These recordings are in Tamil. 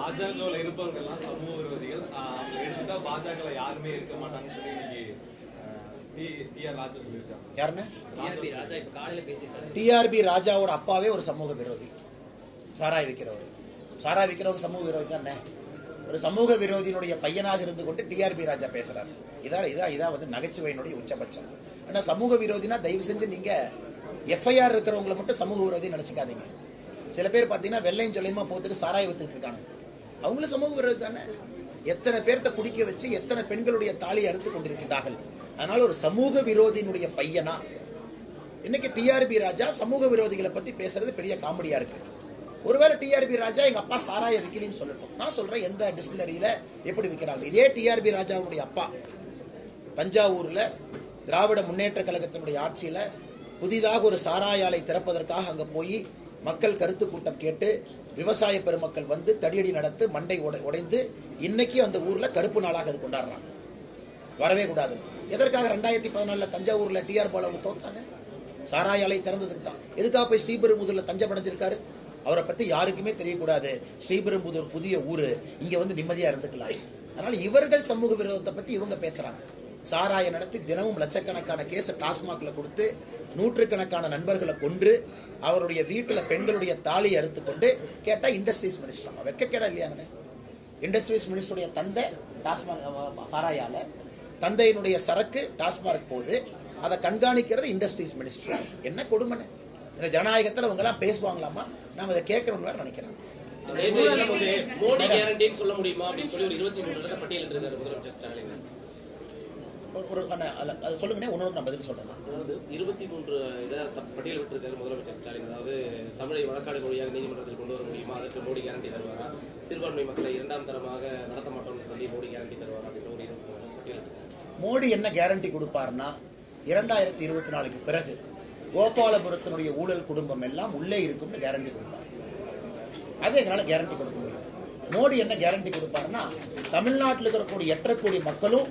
பாஜகவில் இருப்பவங்க எல்லாம் சமூக விரோதிகள், எடுத்துட்டா பாஜக யாருமே இருக்க மாட்டாங்கன்னு சொல்லி டிஆர்பி ராஜாவோட அப்பாவே ஒரு சமூக விரோதி, சாராய் விற்கிறவர். சாராய் விற்கிறவங்க சமூக விரோதி தானே. ஒரு சமூக விரோதியினுடைய பையனாக இருந்து கொண்டு டிஆர்பி ராஜா பேசுறாரு. இதான் வந்து நகைச்சுவையினுடைய உச்சபட்சம். ஆனா சமூக விரோதினா தயவு செஞ்சு நீங்க எஃப்ஐஆர் இருக்கிறவங்களை மட்டும் சமூக விரோதி நினைச்சுக்காதீங்க. சில பேர் பார்த்தீங்கன்னா வெள்ளையும் சொல்லியமா போத்துட்டு சாராய் வித்துட்டு இருக்காங்க, அவங்களும் சமூக விரோதி தானே. எத்தனை பேர்த்த குடிக்க வச்சு எத்தனை பெண்களுடைய தாலி அறுத்து கொண்டிருக்கிறார்கள். அதனால ஒரு சமூக விரோதியினுடைய பையனா இன்னைக்கு டிஆர்பி ராஜா சமூக விரோதிகளை பத்தி பேசுறது பெரிய காமெடியா இருக்கு. ஒருவேளை டிஆர்பி ராஜா எங்க அப்பா சாராய விற்கலன்னு சொல்லட்டும், நான் சொல்றேன் எந்த டிஸ்டிலரியில எப்படி விற்கிறாங்க. இதே டிஆர்பி ராஜாவுடைய அப்பா தஞ்சாவூர்ல திராவிட முன்னேற்ற கழகத்தினுடைய ஆட்சியில புதிதாக ஒரு சாராய ஆலை திறப்பதற்காக அங்க போய் மக்கள் கருத்து கூட்டம் கேட்டு விவசாய பெருமக்கள் வந்து தடியடி நடத்து மண்டை உடைந்து இன்னைக்கு அந்த ஊர்ல கருப்பு நாளாக அது கொண்டாடுறாங்க. வரவே கூடாது. எதற்காக 2014 தஞ்சாவூர்ல டிஆர் பாலு தோத்தாங்க? சாராய ஆலை திறந்ததுக்கு தான். எதுக்காக போய் ஸ்ரீபெரும்புதூர்ல தஞ்சம் அடைஞ்சிருக்காரு? அவரை பத்தி யாருக்குமே தெரியக்கூடாது. ஸ்ரீபெரும்புதூர் புதிய ஊரு, இங்க வந்து நிம்மதியா இருந்துக்கலாம். அதனால இவர்கள் சமூக விரோதத்தை பத்தி இவங்க பேசுறாங்க. சாராய நடத்தி தினமும் லட்சக்கணக்கான கேஸ டாஸ்மாக்ல கொடுத்து நூற்றுக்கணக்கான நண்பர்களை கொன்று அவருடைய வீட்டுல பெண்களுடைய தாலி அறுத்து கொண்டு கேட்டா இண்டஸ்ட்ரீஸ் மினிஸ்டர் வெக்கக்கேடா இல்லையாங்க? இண்டஸ்ட்ரீஸ் மினிஸ்டருடைய தந்தை டாஸ்மாக் சாராயால, தந்தையினுடைய சரக்கு டாஸ்மாக் போகுது, அதை கண்காணிக்கிறது இண்டஸ்ட்ரீஸ் மினிஸ்டர். என்ன கொடுமை! இந்த ஜனநாயகத்தில் அவங்க எல்லாம் பேசுவாங்களாமா? நாம இதை கேட்கணும்னு நினைக்கிறேன். மோடி கேரண்டி சொல்ல முடியுமா அப்படின்னு சொல்லி ஒரு 23 பட்டியலிட்டு இருக்காரு முதலமைச்சர் ஸ்டாலின். அது சொல்லுங்க, ஒன்னொரு நான் பதில் சொல்றேன். அதாவது 23 பட்டியல் விட்டுருக்காரு முதலமைச்சர் ஸ்டாலின். அதாவது தமிழை வழக்காடு மொழியாக நீதிமன்றத்தில் கொண்டு வர முடியுமா, அதற்கு மோடி கேரண்டி தருவாரா, சிறுபான்மை மக்களை 2ஆம் தரமாக நடத்த மாட்டோம்னு சொல்லி மோடி கேரண்டி தருவாரா அப்படின்னு ஒரு 23 பட்டியல். மோடி என்ன கேரண்டி கொடுப்பாருன்னா 2024க்கு பிறகு கோபாலபுரத்தினுடைய ஊழல் குடும்பம் எல்லாம் உள்ளே இருக்கும்னு கேரண்டி கொடுப்பார். அதே எங்களால கேரண்டி கொடுக்க முடியும். மோடி என்ன கேரண்டி கொடுப்பாருன்னா தமிழ்நாட்டில் இருக்கக்கூடிய 8 கோடி மக்களும்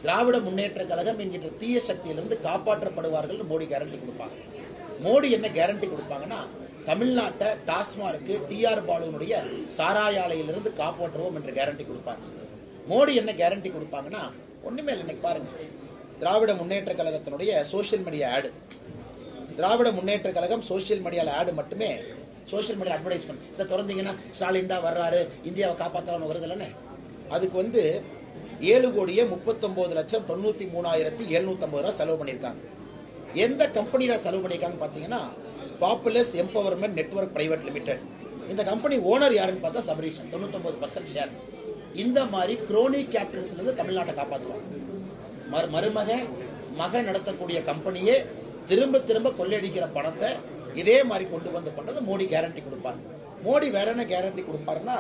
திராவிட முன்னேற்ற கழகம் என்கின்ற தீய சக்தியிலிருந்து காப்பாற்றப்படுவார்கள். மோடி கேரண்டி கொடுப்பாங்க. மோடி என்ன கேரண்டி கொடுப்பாங்கன்னா தமிழ்நாட்டை டாஸ்மார்க்கு டிஆர் பாலுனுடைய சாராய ஆலையிலிருந்து காப்பாற்றுவோம் என்று கேரண்டி கொடுப்பாங்க. மோடி என்ன கேரண்டி கொடுப்பாங்கன்னா ஒண்ணுமே இல்லை. இன்னைக்கு பாருங்க, திராவிட முன்னேற்ற கழகத்தினுடைய சோசியல் மீடியா ஆடு, திராவிட முன்னேற்ற கழகம் சோசியல் மீடியால ஆடு மட்டுமே, சோசியல் மீடியா அட்வர்டைஸ்மெண்ட் இதை திறந்தீங்கன்னா ஸ்டாலின் தான் வர்றாரு, இந்தியாவை காப்பாற்றலாம்னு வருது இல்லைன்னு. அதுக்கு வந்து 7,39,93,750 ரூபாய் செலவு பண்ணியிருக்காங்க. எந்த கம்பெனியில செலவு பண்ணியிருக்காங்க பார்த்தீங்கன்னா populous empowerment network private limited. இந்த கம்பெனி ஓனர் யாருன்னு பார்த்தா சபரீஷன், 99% ஷேர். இந்த மாதிரி குரோனி கேபிட்டல்ஸ்ல இருந்து தமிழ்நாட்டை காப்பாற்றுவாங்க. மக நடத்தக்கூடிய கம்பெனியே திரும்ப திரும்ப கொள்ளையடிக்கிற பணத்தை இதே மாதிரி கொண்டு வந்து பண்றது மோடி கேரண்டி கொடுப்பார். மோடி வேற என்ன கேரண்டி கொடுப்பாருன்னா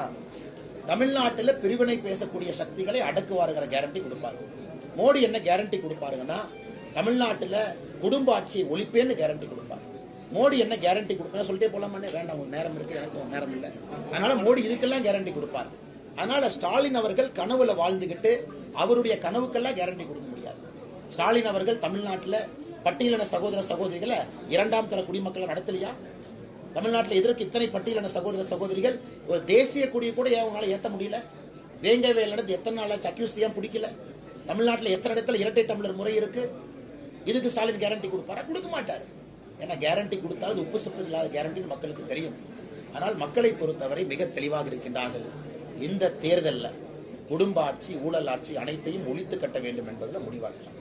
தமிழ்நாட்டில் பிரிவினை பேசக்கூடிய சக்திகளை அடக்குவாருங்கிற கேரண்டி கொடுப்பாரு. மோடி என்ன கேரண்டி கொடுப்பாருங்கன்னா தமிழ்நாட்டில் குடும்ப ஆட்சியை ஒழிப்பேன்னு கேரண்டி கொடுப்பார். மோடி என்ன கேரண்டி கொடுப்பேன்னு சொல்லிட்டே போலாமே, வேண்டாம் நேரம் இருக்கு, எனக்கு நேரம் இல்லை. அதனால மோடி இதுக்கெல்லாம் கேரண்டி கொடுப்பார். அதனால ஸ்டாலின் அவர்கள் கனவுல வாழ்ந்துகிட்டு அவருடைய கனவுக்கெல்லாம் கேரண்டி கொடுக்க முடியாது. ஸ்டாலின் அவர்கள் தமிழ்நாட்டில் பட்டியலின சகோதர சகோதரிகளை 2ஆம் தர குடிமக்களை நடத்தலையா? தமிழ்நாட்டில் எதற்கு இத்தனை பட்டியலின சகோதர சகோதரிகள்? ஒரு தேசிய கொடியை கூட அவங்களால ஏற்ற முடியல. வேங்கவேல் நடந்து எத்தனை நாளாச்சு அக்யூஸ்ட் ஏன் பிடிக்கல? தமிழ்நாட்டில் எத்தனை இடத்துல இரட்டை டம்ளர் முறை இருக்கு? இதுக்கு ஸ்டாலின் கேரண்டி கொடுப்பாரா? கொடுக்க மாட்டார். ஏன்னா கேரண்டி கொடுத்தாலும் உப்பு சப்பு இல்லாத கேரண்டின்னு மக்களுக்கு தெரியும். ஆனால் மக்களை பொறுத்தவரை மிக தெளிவாக இருக்கின்றார்கள். இந்த தேர்தலில் குடும்ப ஆட்சி, ஊழல் ஆட்சி அனைத்தையும் ஒழித்து கட்ட வேண்டும் என்பதில் முடிவாக்கலாம்.